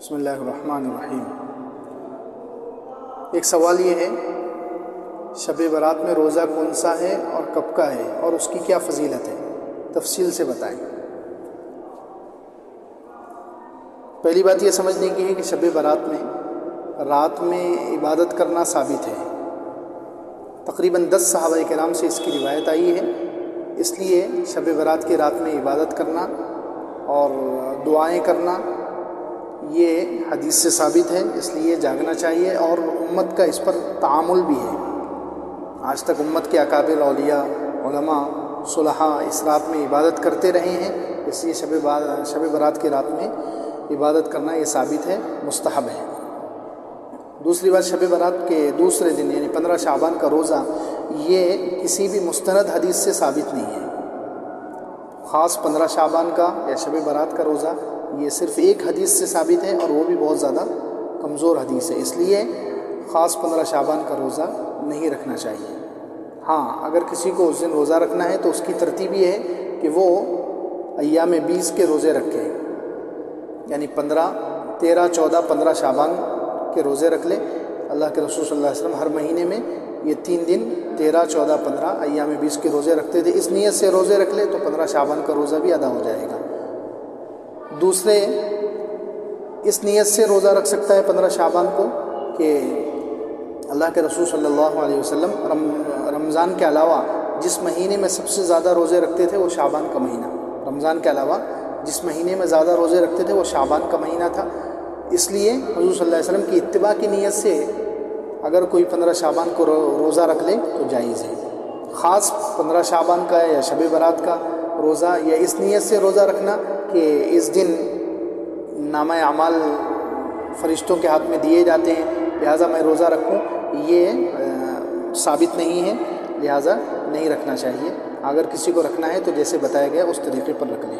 بسم اللہ الرحمن الرحیم۔ ایک سوال یہ ہے، شب برات میں روزہ کون سا ہے اور کب کا ہے اور اس کی کیا فضیلت ہے، تفصیل سے بتائیں۔ پہلی بات یہ سمجھنے کی ہے کہ شب برات میں رات میں عبادت کرنا ثابت ہے۔ تقریباً 10 صحابہ کرام سے اس کی روایت آئی ہے، اس لیے شب برات کی رات میں عبادت کرنا اور دعائیں کرنا یہ حدیث سے ثابت ہے، اس لیے جاگنا چاہیے، اور امت کا اس پر تعامل بھی ہے۔ آج تک امت کے اکابر اولیاء علماء صلحاء اس رات میں عبادت کرتے رہے ہیں، اس لیے شب برات کی رات میں عبادت کرنا یہ ثابت ہے، مستحب ہے۔ دوسری بات، شب برات کے دوسرے دن یعنی 15 شعبان کا روزہ یہ کسی بھی مستند حدیث سے ثابت نہیں ہے۔ خاص 15 شعبان کا یا شب برات کا روزہ یہ صرف ایک حدیث سے ثابت ہے، اور وہ بھی بہت زیادہ کمزور حدیث ہے، اس لیے خاص 15 شعبان کا روزہ نہیں رکھنا چاہیے۔ ہاں، اگر کسی کو اس دن روزہ رکھنا ہے تو اس کی ترتیب یہ ہے کہ وہ ایام 20 کے روزے رکھے، یعنی 15 13 14 15 شعبان کے روزے رکھ لے۔ اللہ کے رسول صلی اللہ علیہ وسلم ہر مہینے میں یہ 3 دن 13 14 15 ایام 20 کے روزے رکھتے تھے، اس نیت سے روزے رکھ لے تو 15 شعبان کا روزہ بھی ادا ہو جائے گا۔ دوسرے اس نیت سے روزہ رکھ سکتا ہے 15 شعبان کو کہ اللہ کے رسول صلی اللہ علیہ وسلم رمضان کے علاوہ جس مہینے میں سب سے زیادہ روزے رکھتے تھے وہ شعبان کا مہینہ، رمضان کے علاوہ جس مہینے میں زیادہ روزے رکھتے تھے وہ شعبان کا مہینہ تھا، اس لیے حضور صلی اللہ علیہ وسلم کی اتباع کی نیت سے اگر کوئی 15 شعبان کو روزہ رکھ لے تو جائز ہے۔ خاص 15 شعبان کا یا شب برات کا روزہ یا اس نیت سے روزہ رکھنا کہ اس دن نامہ اعمال فرشتوں کے ہاتھ میں دیے جاتے ہیں لہٰذا میں روزہ رکھوں، یہ ثابت نہیں ہے، لہٰذا نہیں رکھنا چاہیے۔ اگر کسی کو رکھنا ہے تو جیسے بتایا گیا اس طریقے پر رکھ لیں۔